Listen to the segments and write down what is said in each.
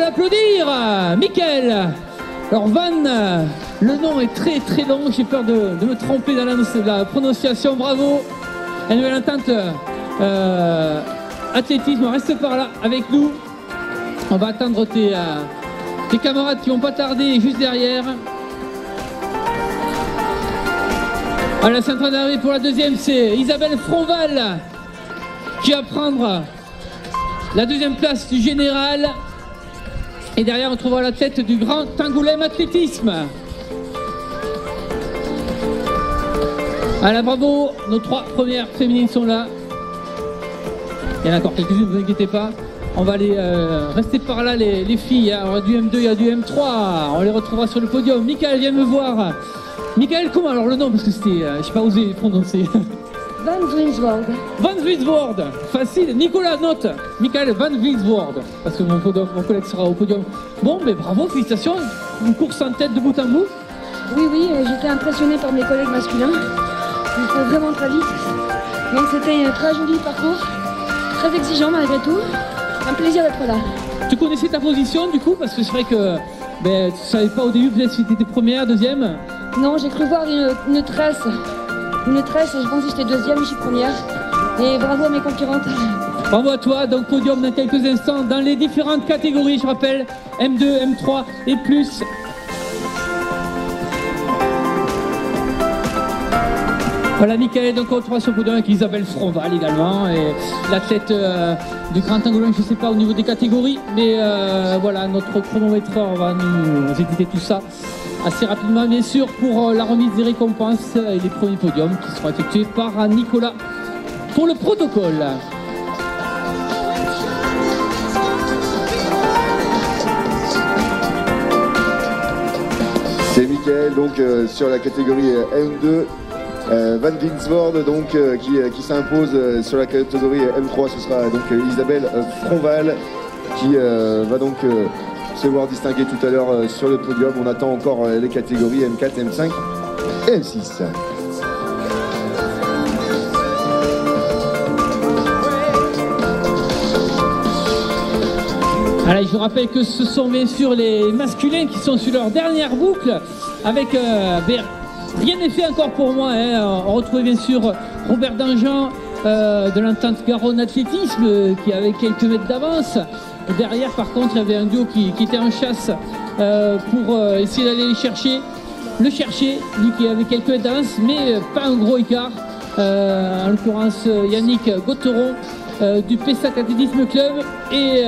Applaudir Michael. Alors Van, le nom est très très long, j'ai peur de me tromper dans la prononciation, bravo. La nouvelle entente athlétisme, reste par là avec nous. On va attendre tes camarades qui vont pas tarder juste derrière. Voilà, c'est en train d'arriver pour la deuxième, c'est Isabelle Fronval qui va prendre la deuxième place du général. Et derrière, on trouvera la tête du Grand Angoulême Athlétisme. Voilà, bravo, nos 3 premières féminines sont là. Il y en a encore quelques-unes, ne vous inquiétez pas. On va aller rester par là, les filles. Alors, il y a du M2, il y a du M3. On les retrouvera sur le podium. Michael, viens me voir. Michael, comment alors le nom? Parce que c'était, je n'ai pas osé prononcer. Van Vriensvoorde. Van Vriensvoorde, facile. Nicolas, note. Michael Van Vriensvoorde, parce que mon collègue sera au podium. Bon, mais bravo, félicitations. Une course en tête de bout en bout. Oui, j'étais impressionné par mes collègues masculins. Ils font vraiment très vite. Donc c'était un très joli parcours, très exigeant malgré tout. Un plaisir d'être là. Tu connaissais ta position du coup? Parce que c'est vrai que tu ne savais pas au début peut-être si tu étais première, deuxième. Non, j'ai cru voir une tresse. Une tresse et je pense que j'étais deuxième, je suis première. Et bravo à mes concurrentes. Bravo à toi, donc podium dans quelques instants dans les différentes catégories, je rappelle, M2, M3 et plus. Voilà, Michael, donc on retrouve sur le podium avec Isabelle Fronval également, et l'athlète du Grand Angoulême, je ne sais pas au niveau des catégories, mais voilà, notre chronométreur va nous éditer tout ça assez rapidement, bien sûr, pour la remise des récompenses et les premiers podiums qui seront effectués par Nicolas pour le protocole. C'est Michael, donc sur la catégorie M2. Van Vriensvoorde donc qui s'impose sur la catégorie M3. Ce sera donc Isabelle Fronval qui va donc se voir distinguer tout à l'heure sur le podium. On attend encore les catégories M4, M5 et M6. Allez, je vous rappelle que ce sont bien sûr les masculins qui sont sur leur dernière boucle avec rien n'est fait encore pour moi, hein. On retrouve bien sûr Robert Danjean de l'entente Garonne Athlétisme qui avait quelques mètres d'avance. Derrière par contre il y avait un duo qui était en chasse pour essayer d'aller le chercher, lui qui avait quelques mètres d'avance mais pas un gros écart. En l'occurrence Yannick Gauteron du Pessac Athlétisme Club et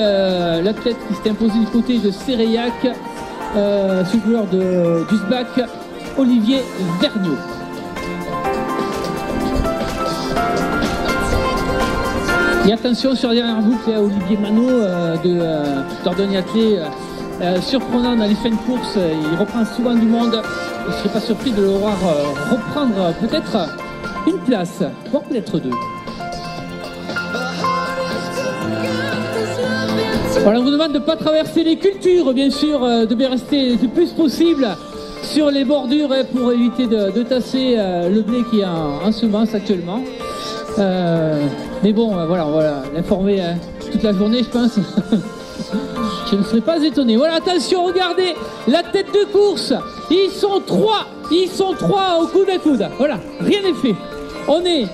l'athlète qui s'était imposé du côté de Séréac sous le couleur du SBAC, Olivier Vergniaud. Et attention sur la dernière boucle, il y a Olivier Manot d'Ordonnier Athlé, surprenant dans les fins de course, il reprend souvent du monde. Je ne serais pas surpris de le voir reprendre peut-être une place, voire peut-être 2. Voilà, on vous demande de ne pas traverser les cultures, bien sûr, de bien rester le plus possible sur les bordures pour éviter de tasser le blé qui est en semence actuellement. Mais bon, voilà, on va l'informer toute la journée, je pense. Je ne serais pas étonné. Voilà, attention, regardez la tête de course. Ils sont trois au coude à coude. Voilà, rien n'est fait. On est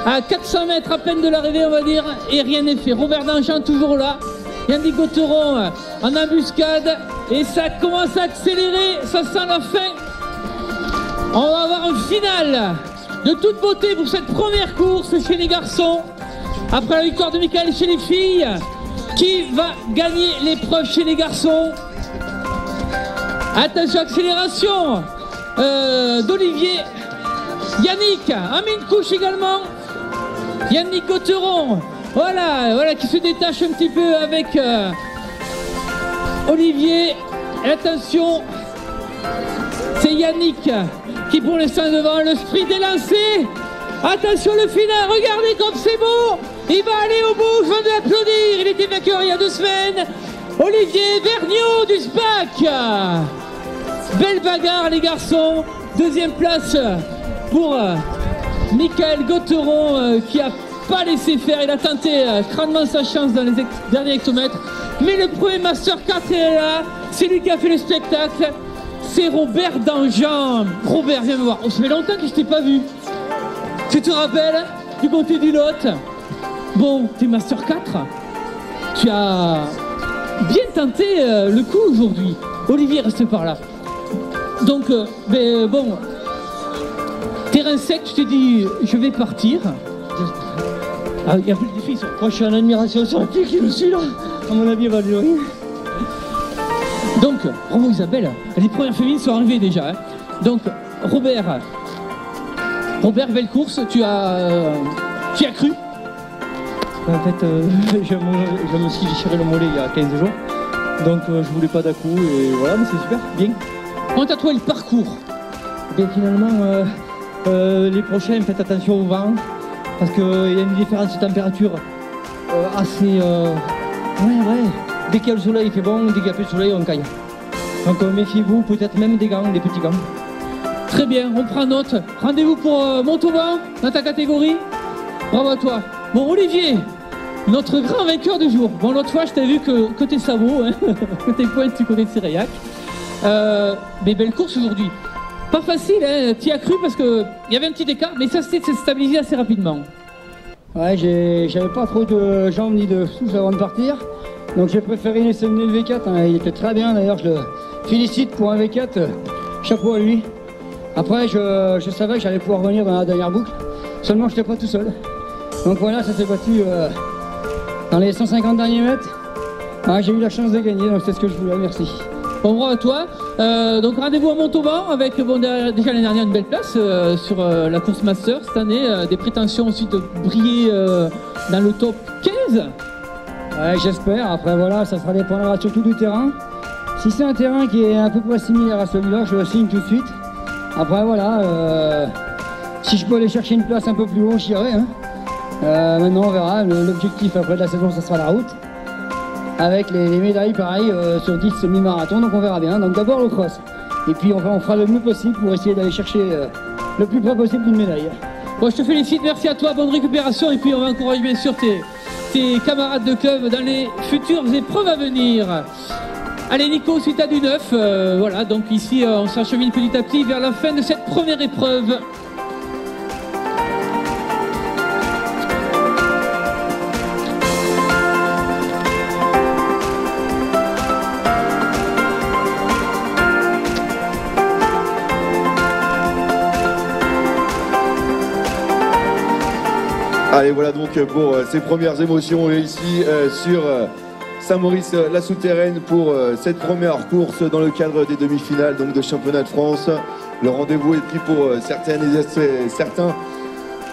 à 400 mètres à peine de l'arrivée, on va dire, et rien n'est fait. Robert Danjean toujours là. Yannick Gauteron en embuscade. Et ça commence à accélérer, ça sent la fin. On va avoir un final de toute beauté pour cette première course chez les garçons. Après la victoire de Michael chez les filles, qui va gagner l'épreuve chez les garçons? Attention, accélération d'Olivier. Yannick a mis une couche également. Yannick Gauteron, voilà qui se détache un petit peu avec Olivier. Et attention, c'est Yannick qui pour l'instant devant. Le sprint est lancé. Attention le final, regardez comme c'est beau. Il va aller au bout, je viens de l'applaudir. Il était vainqueur il y a 2 semaines. Olivier Vergniaud du SBAC. Belle bagarre les garçons. 2e place pour Michael Gauteron qui a pas laissé faire. Il a tenté crânement sa chance dans les derniers hectomètres. Mais le premier Master 4 est là, c'est lui qui a fait le spectacle, c'est Robert Danjean. Robert, viens me voir, ça fait longtemps que je t'ai pas vu. Tu te rappelles, du côté du Lot? Bon, t'es Master 4, tu as bien tenté le coup aujourd'hui. Olivier reste par là. Donc, bon, terrain sec, tu t'es dit, je vais partir. Ah, il y a plus de défi, ça. Moi, je suis en admiration sur le pied qui me suit là. À mon avis, il va le ring. Donc, bravo Isabelle, les premières féminines sont arrivées déjà. Hein. Donc, Robert, belle course, tu as cru? En fait, je me suis déchiré le mollet il y a 15 jours. Donc, je voulais pas d'à-coup et voilà, mais c'est super, bien. Comment t'as trouvé le parcours? Et finalement, les prochains, faites attention au vent. Parce qu'il y a une différence de température assez... ouais. Dès qu'il y a le soleil, il fait bon. Dès qu'il n'y a plus de soleil, on caille. Donc méfiez-vous, peut-être même des gants, des petits gants. Très bien, on prend note. Rendez-vous pour Montauban, dans ta catégorie. Bravo à toi. Bon, Olivier, notre grand vainqueur du jour. Bon, l'autre fois, je t'ai vu que côté sabot, hein, côté pointe du côté de Séréac. Mais belle course aujourd'hui. Pas facile, hein, t'y as cru parce qu'il y avait un petit écart, mais ça s'est stabilisé assez rapidement. Ouais, j'avais pas trop de jambes ni de souffle avant de partir. Donc j'ai préféré laisser mener le V4, hein. Il était très bien d'ailleurs, je le félicite pour un V4, chapeau à lui. Après je savais que j'allais pouvoir revenir dans la dernière boucle, seulement je n'étais pas tout seul. Donc voilà, ça s'est battu dans les 150 derniers mètres. Ouais, j'ai eu la chance de gagner, donc c'est ce que je voulais, merci. Bon, bravo à toi. Donc rendez-vous à Montauban avec déjà l'année dernière une belle place sur la course Master. Cette année, des prétentions aussi de briller dans le top 15. Ouais, j'espère. Après voilà, ça sera dépendra surtout du terrain. Si c'est un terrain qui est à peu près similaire à celui-là, je le signe tout de suite. Après voilà, si je peux aller chercher une place un peu plus haut, j'irai. Hein. Maintenant on verra. L'objectif après de la saison, ça sera la route. Avec les médailles pareil sur 10 semi-marathons, donc on verra bien. Donc d'abord le cross. Et puis on fera le mieux possible pour essayer d'aller chercher le plus près possible d'une médaille. Bon, je te félicite, merci à toi, bonne récupération. Et puis on va encourager bien sûr tes camarades de club dans les futures épreuves à venir. Allez Nico, suite à du neuf, voilà, donc ici on s'achemine petit à petit vers la fin de cette première épreuve. Allez, voilà donc pour ces premières émotions ici sur Saint-Maurice-la-Souterraine pour cette première course dans le cadre des demi-finales donc de championnat de France. Le rendez-vous est pris pour certains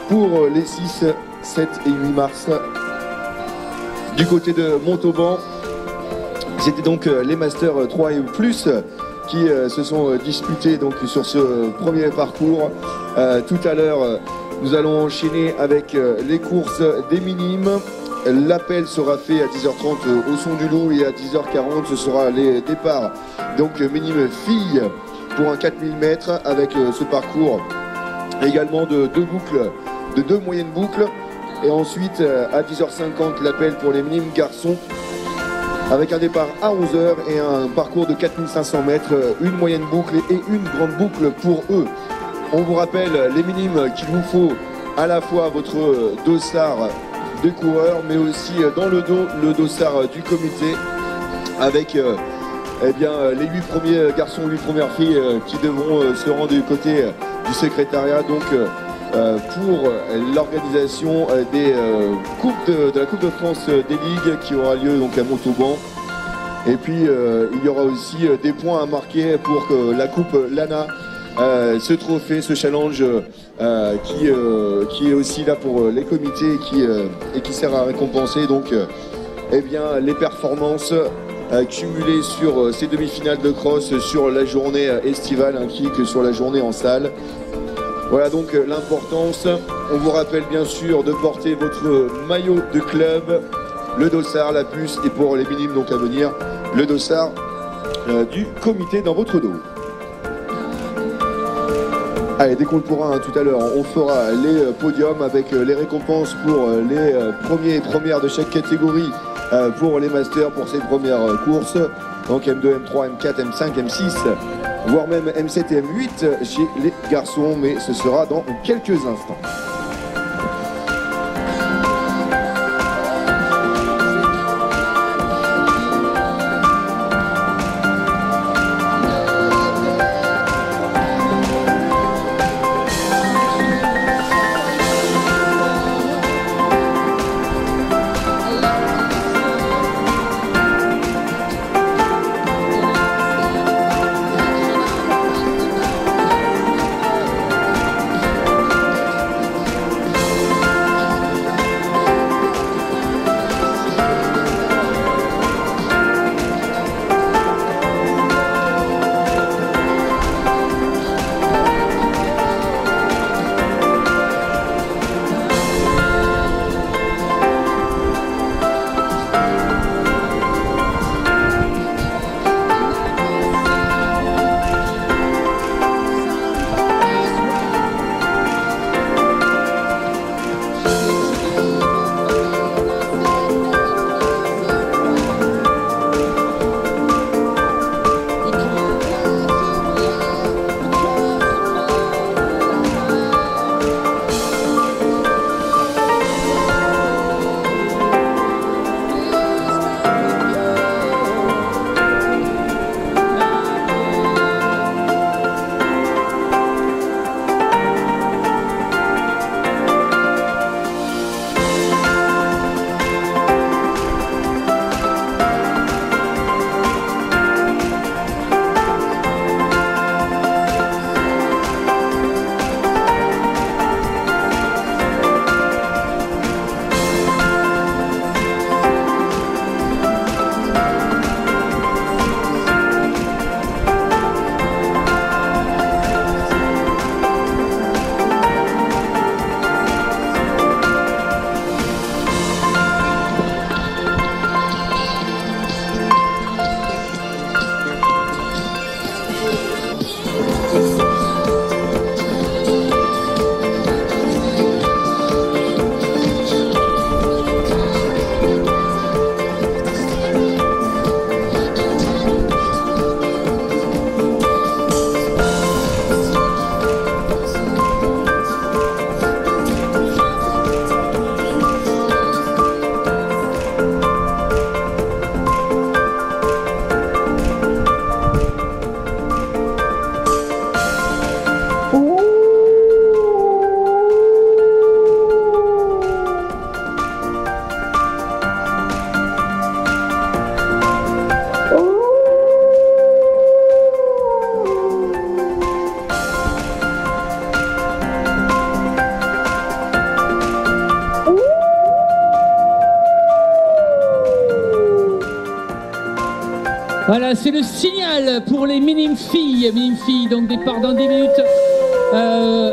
pour les 6, 7 et 8 mars. Du côté de Montauban, c'était donc les Masters 3 et plus qui se sont disputés donc sur ce premier parcours. Tout à l'heure, nous allons enchaîner avec les courses des minimes. L'appel sera fait à 10h30 au Son du Loup et à 10h40 ce sera les départs donc minimes filles pour un 4000 mètres avec ce parcours également de deux moyennes boucles. Et ensuite à 10h50 l'appel pour les minimes garçons avec un départ à 11h et un parcours de 4500 mètres, une moyenne boucle et une grande boucle pour eux. On vous rappelle les minimes qu'il vous faut à la fois votre dossard de coureurs mais aussi dans le dos le dossard du comité avec eh bien, les 8 premiers garçons, 8 premières filles qui devront se rendre du côté du secrétariat donc pour l'organisation des de la Coupe de France des Ligues qui aura lieu donc à Montauban. Et puis il y aura aussi des points à marquer pour que la Coupe Lana, ce trophée, ce challenge qui est aussi là pour les comités et qui sert à récompenser donc eh bien, les performances cumulées sur ces demi-finales de cross sur la journée estivale ainsi que sur la journée en salle. Voilà donc l'importance. On vous rappelle bien sûr de porter votre maillot de club, le dossard, la puce et pour les minimes donc à venir, le dossard du comité dans votre dos. Allez, dès qu'on le pourra tout à l'heure, on fera les podiums avec les récompenses pour les premiers et premières de chaque catégorie pour les masters, pour ces premières courses. Donc M2, M3, M4, M5, M6, voire même M7 et M8 chez les garçons, mais ce sera dans quelques instants. Voilà, c'est le signal pour les minimes filles. Donc départ dans 10 minutes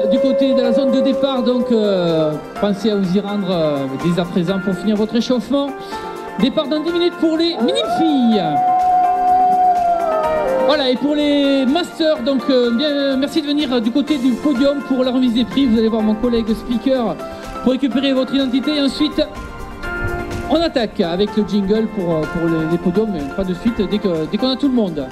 du côté de la zone de départ. Donc pensez à vous y rendre dès à présent pour finir votre échauffement. Départ dans 10 minutes pour les minimes filles. Voilà, et pour les masters, donc bien, merci de venir du côté du podium pour la remise des prix. Vous allez voir mon collègue speaker pour récupérer votre identité. Et ensuite, on attaque avec le jingle pour les podiums, mais pas de suite dès qu'on a tout le monde.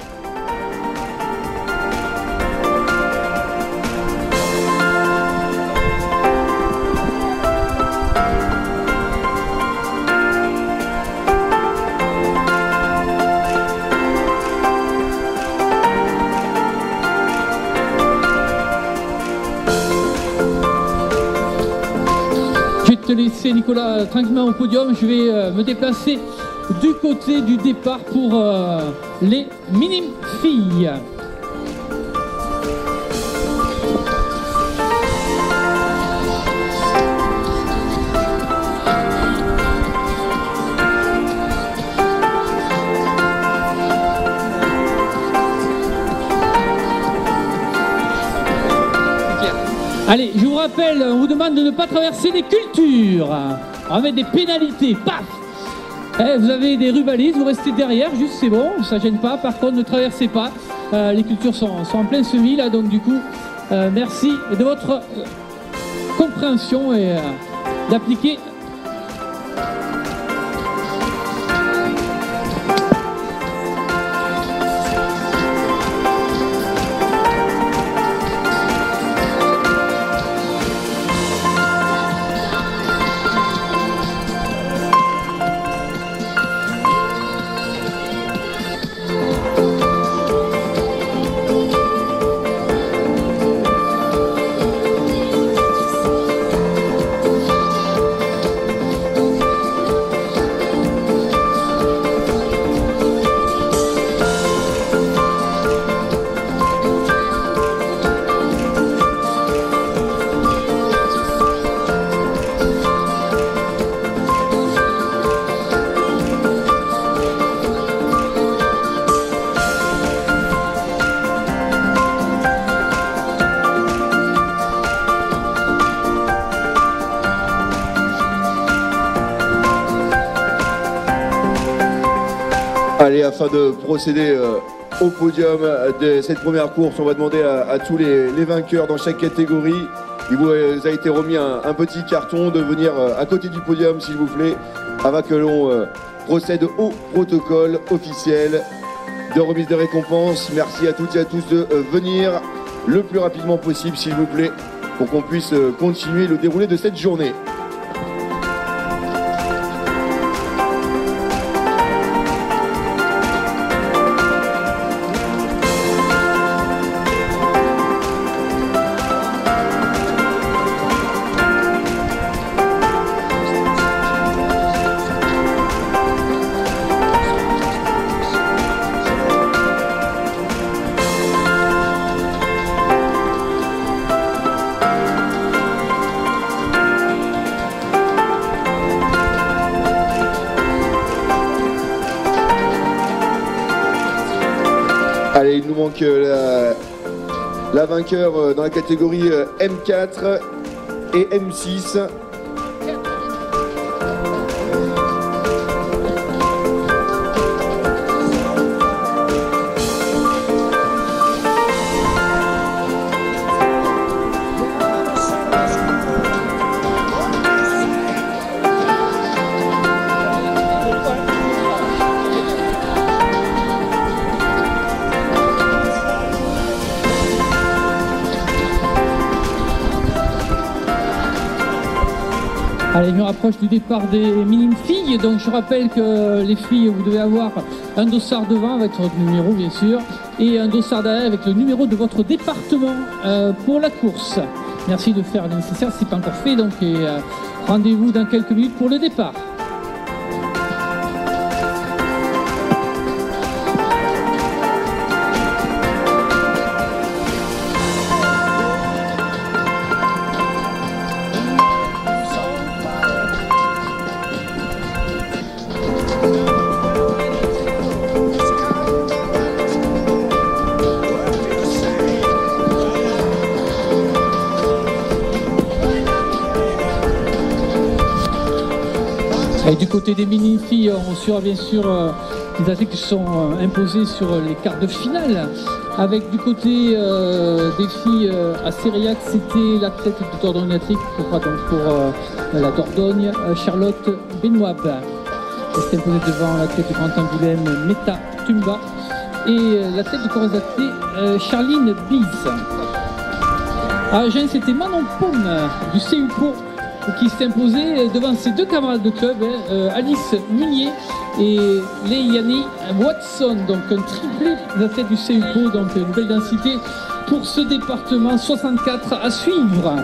Je vais te laisser, Nicolas, tranquillement au podium. Je vais me déplacer du côté du départ pour les minimes filles. Allez, je vous rappelle, on vous demande de ne pas traverser les cultures. On va mettre des pénalités, paf. Vous avez des rubalises, vous restez derrière, juste c'est bon, ça gêne pas. Par contre, ne traversez pas. Les cultures sont en plein semis là, donc du coup, merci de votre compréhension et d'appliquer Allez, afin de procéder au podium de cette première course, on va demander à tous les vainqueurs dans chaque catégorie. Il vous a été remis un petit carton de venir à côté du podium, s'il vous plaît, avant que l'on procède au protocole officiel de remise des récompenses. Merci à toutes et à tous de venir le plus rapidement possible, s'il vous plaît, pour qu'on puisse continuer le déroulé de cette journée. Allez, il nous manque la vainqueur dans la catégorie M4 et M6. Allez, je me rapproche du départ des minimes filles. Donc je rappelle que les filles, vous devez avoir un dossard devant avec votre numéro bien sûr et un dossard derrière avec le numéro de votre département pour la course. Merci de faire le nécessaire, c'est pas encore fait, donc rendez-vous dans quelques minutes pour le départ. Et du côté des mini-filles, on suivra bien sûr les athlètes qui sont imposés sur les quarts de finale. Avec du côté des filles à Sériac, c'était l'athlète de Dordogne-Attrique, donc pour la Dordogne, Charlotte Benoît. Elle s'est imposée devant l'athlète de Grand Angoulême, Meta Tumba, et l'athlète de Corazzaté, Charline Bise. À Agen, c'était Manon Paume du CUPO qui s'est imposé devant ses deux camarades de club, Alice Munier et Léiani Watson, donc un triplé d'athlètes du CUPO, donc une belle densité pour ce département 64 à suivre.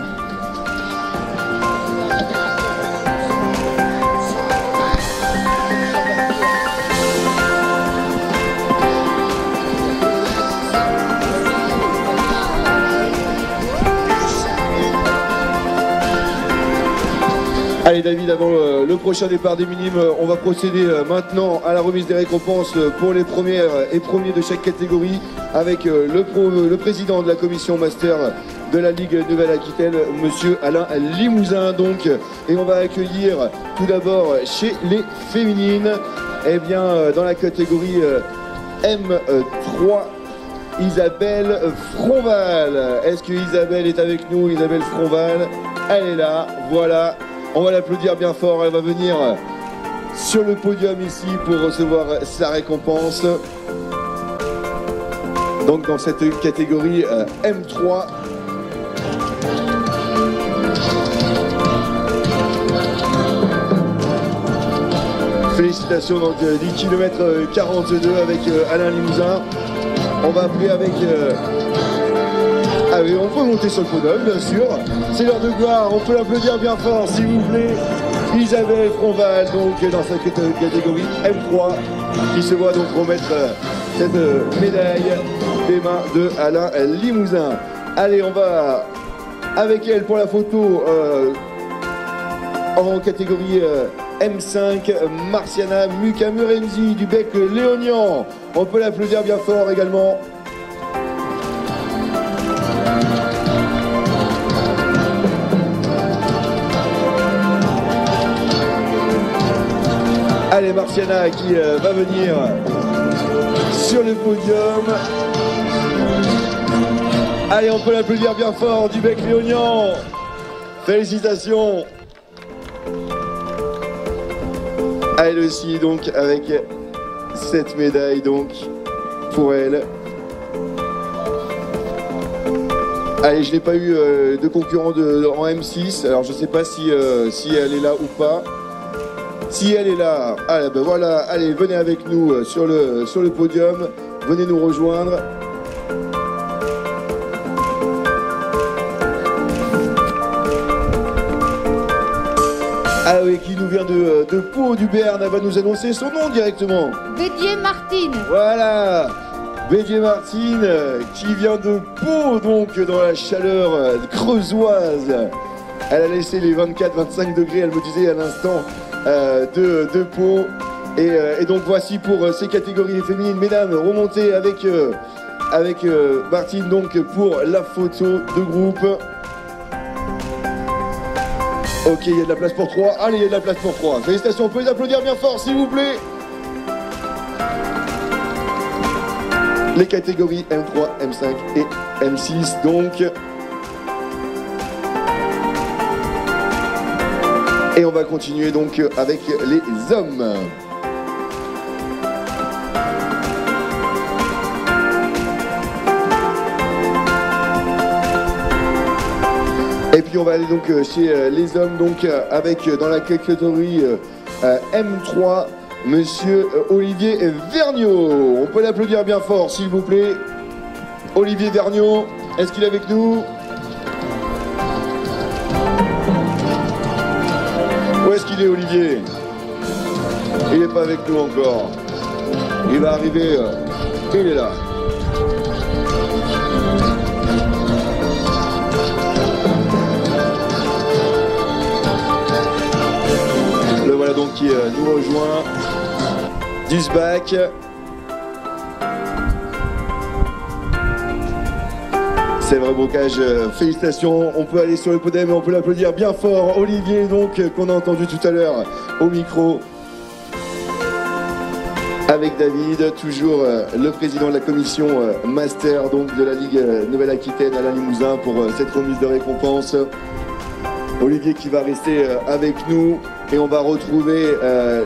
Allez David, avant le prochain départ des minimes, on va procéder maintenant à la remise des récompenses pour les premières et premiers de chaque catégorie avec le président de la commission master de la Ligue Nouvelle-Aquitaine, monsieur Alain Limousin donc. Et on va accueillir tout d'abord chez les féminines, eh bien dans la catégorie M3, Isabelle Fronval. Est-ce que Isabelle est avec nous? Isabelle Fronval, elle est là, voilà. On va l'applaudir bien fort, elle va venir sur le podium ici pour recevoir sa récompense. Donc dans cette catégorie M3. Félicitations donc 10 km 42 avec Alain Limousin. On va appeler avec... Ah oui, on peut monter sur le podium, bien sûr. C'est l'heure de gloire, on peut l'applaudir bien fort, s'il vous plaît. Isabelle Fronval, donc dans sa catégorie M3, qui se voit donc remettre cette médaille des mains de Alain Limousin. Allez, on va avec elle pour la photo en catégorie M5, Marciana Mukamurenzi du bec léonien. On peut l'applaudir bien fort également. Allez, Marciana qui va venir sur le podium. Allez, on peut l'applaudir bien fort, du bec léognan. Félicitations. Elle aussi, donc, avec cette médaille, donc, pour elle. Allez, je n'ai pas eu de concurrent en M6, alors je ne sais pas si elle est là ou pas. Si elle est là, allez, ben voilà, allez, venez avec nous sur le podium, venez nous rejoindre. Ah oui, qui nous vient de Pau, du Béarn, elle va nous annoncer son nom directement. Bédier Martine. Voilà, Bédier Martine, qui vient de Pau, donc dans la chaleur creusoise. Elle a laissé les 24-25 degrés, elle me disait à l'instant, de Pau. Et donc voici pour ces catégories féminines, mesdames, remontez avec Martine donc pour la photo de groupe. Ok, il y a de la place pour 3. Allez, il y a de la place pour 3. Félicitations, on peut les applaudir bien fort, s'il vous plaît. Les catégories M3, M5 et M6, donc. Et on va continuer donc avec les hommes. Et puis on va aller donc chez les hommes, donc avec dans la catégorie M3, monsieur Olivier Vergniaud. On peut l'applaudir bien fort, s'il vous plaît. Olivier Vergniaud, est-ce qu'il est avec nous? Où est-ce qu'il est, Olivier? Il n'est pas avec nous encore. Il va arriver, il est là. Le voilà donc qui nous rejoint. Dusbach. C'est vrai Bocage, félicitations. On peut aller sur le podium et on peut l'applaudir bien fort. Olivier donc qu'on a entendu tout à l'heure au micro. Avec David, toujours le président de la commission master donc de la Ligue Nouvelle-Aquitaine, Alain Limousin, pour cette remise de récompense. Olivier qui va rester avec nous et on va retrouver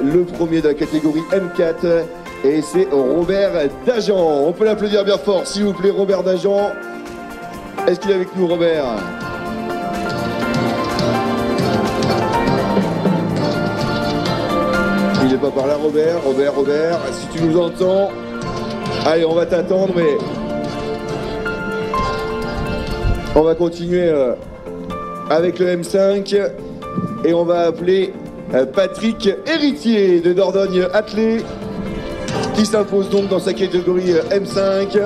le premier de la catégorie M4 et c'est Robert Dajan. On peut l'applaudir bien fort s'il vous plaît, Robert Dajan. Est-ce qu'il est avec nous, Robert? Il n'est pas par là, Robert. Robert, si tu nous entends, allez, on va t'attendre, mais on va continuer avec le M5 et on va appeler Patrick Héritier de Dordogne Attelé qui s'impose donc dans sa catégorie M5.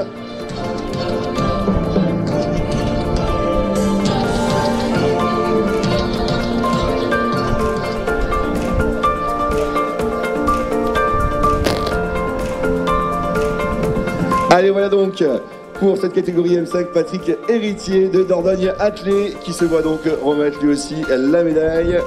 Allez, voilà donc pour cette catégorie M5, Patrick Héritier de Dordogne Attelé qui se voit donc remettre lui aussi la médaille.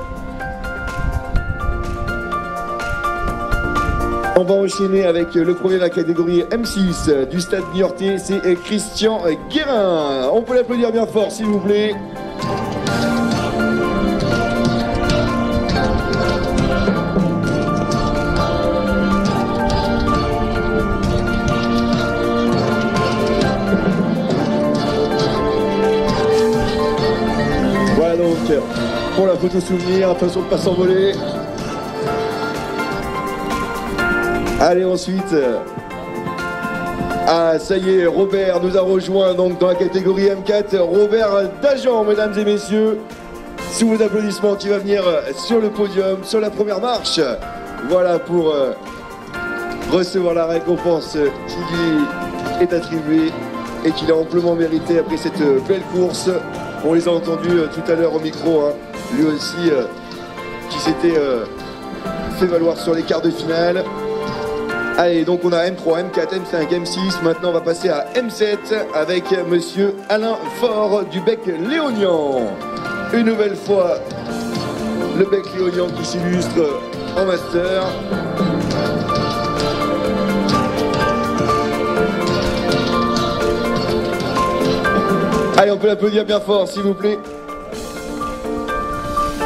On va enchaîner avec le premier de la catégorie M6 du stade niortais, c'est Christian Guérin. On peut l'applaudir bien fort s'il vous plaît. Pour la photo souvenir, attention de ne pas s'envoler. Allez, ensuite, ah ça y est, Robert nous a rejoint donc dans la catégorie M4, Robert Dajan, mesdames et messieurs, sous vos applaudissements, qui va venir sur le podium, sur la première marche. Voilà pour recevoir la récompense qui lui est attribuée et qu'il a amplement mérité après cette belle course. On les a entendus tout à l'heure au micro, hein. Lui aussi qui s'était fait valoir sur les quarts de finale. Allez, donc on a M3, M4, M5, M6. Maintenant, on va passer à M7 avec monsieur Alain Faure du bec léognan. Une nouvelle fois, le bec léognan qui s'illustre en master. peut l'applaudir bien fort, s'il vous plaît.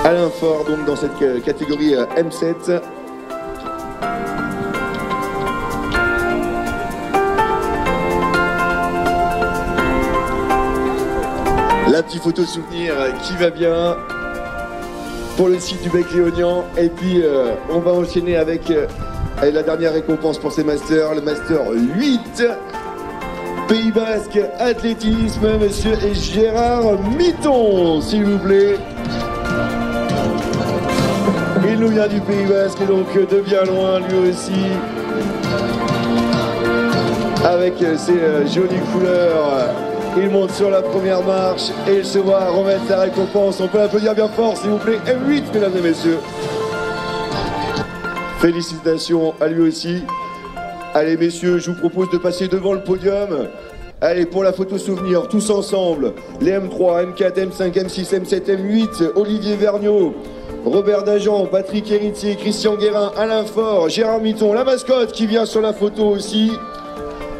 Alain Faure, donc dans cette catégorie M7. La petite photo souvenir qui va bien pour le site du Bec Léognan. Et puis on va enchaîner avec la dernière récompense pour ces masters, le master 8 Pays Basque Athlétisme, monsieur Gérard Mitton, s'il vous plaît. Il nous vient du Pays Basque, donc de bien loin lui aussi, avec ses jolies couleurs. Il monte sur la première marche et il se voit remettre sa récompense. On peut l'applaudir bien fort, s'il vous plaît. M8, mesdames et messieurs. Félicitations à lui aussi. Allez, messieurs, je vous propose de passer devant le podium. Allez, pour la photo souvenir, tous ensemble. Les M3, M4, M5, M6, M7, M8. Olivier Vergniaud, Robert Dajan, Patrick Héritier, Christian Guérin, Alain Faure, Gérard Mitton, la mascotte qui vient sur la photo aussi.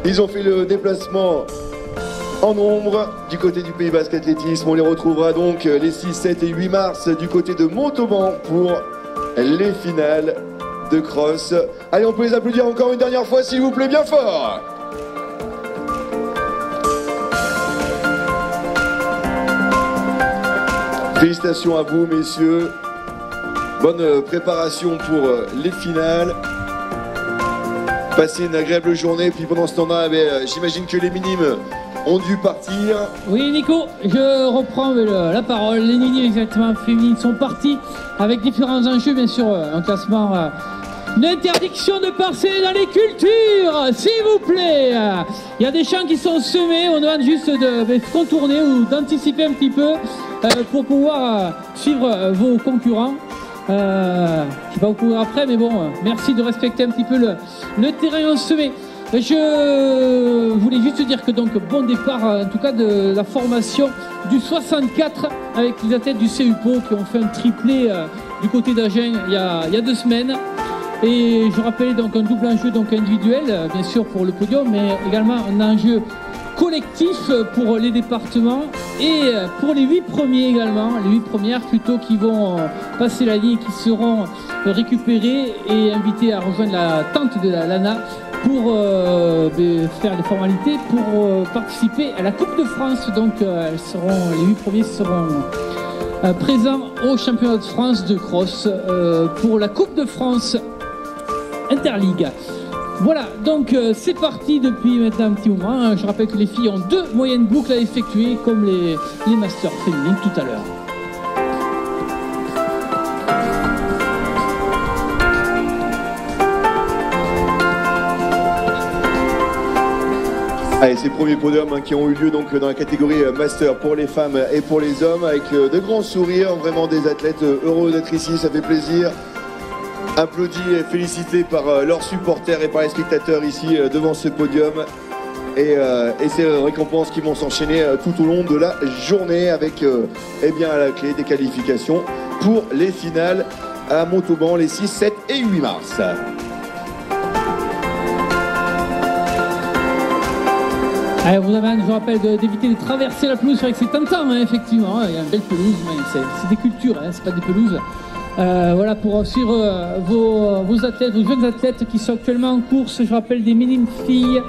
Ils ont fait le déplacement en nombre du côté du Pays Basque Athlétisme. On les retrouvera donc les 6, 7 et 8 mars du côté de Montauban pour les finales de cross. Allez, on peut les applaudir encore une dernière fois, s'il vous plaît, bien fort. Félicitations à vous, messieurs. Bonne préparation pour les finales. Passez une agréable journée. Puis pendant ce temps-là, j'imagine que les minimes ont dû partir. Oui, Nico, je reprends la parole. Les minimes exactement féminines sont partis avec différents enjeux, bien sûr, un classement, une interdiction de parcelles dans les cultures, s'il vous plaît. Il y a des champs qui sont semés, on demande juste de contourner ou d'anticiper un petit peu pour pouvoir suivre vos concurrents. Je ne vais pas vous courir après, mais bon, merci de respecter un petit peu le terrain ensemé. Je voulais juste dire que donc bon départ en tout cas de la formation du 64 avec les athlètes du CUPO qui ont fait un triplé du côté d'Agen il y a 2 semaines. Et je rappelais donc un double enjeu donc individuel bien sûr pour le podium, mais également un enjeu collectif pour les départements et pour les 8 premiers également, les 8 premières plutôt qui vont passer la ligne, qui seront récupérées et invitées à rejoindre la tente de la LANA pour faire les formalités pour participer à la Coupe de France. Donc les 8 premiers seront présents au championnat de France de cross pour la Coupe de France Interligue. Voilà, donc c'est parti depuis maintenant un petit moment. Je rappelle que les filles ont 2 moyennes boucles à effectuer comme les masters féminines tout à l'heure. Allez, ces premiers podiums qui ont eu lieu donc dans la catégorie master pour les femmes et pour les hommes, avec de grands sourires, vraiment des athlètes heureux d'être ici, ça fait plaisir. Applaudis et félicités par leurs supporters et par les spectateurs ici devant ce podium. Et ces récompenses qui vont s'enchaîner tout au long de la journée avec à la clé des qualifications pour les finales à Montauban les 6, 7 et 8 mars. Allez, je vous rappelle d'éviter de traverser la pelouse, c'est vrai que c'est tentant, hein, effectivement, il y a une belle pelouse, mais c'est des cultures, hein, c'est pas des pelouses. Voilà, pour suivre vos athlètes, vos jeunes athlètes qui sont actuellement en course, je rappelle des minimes filles.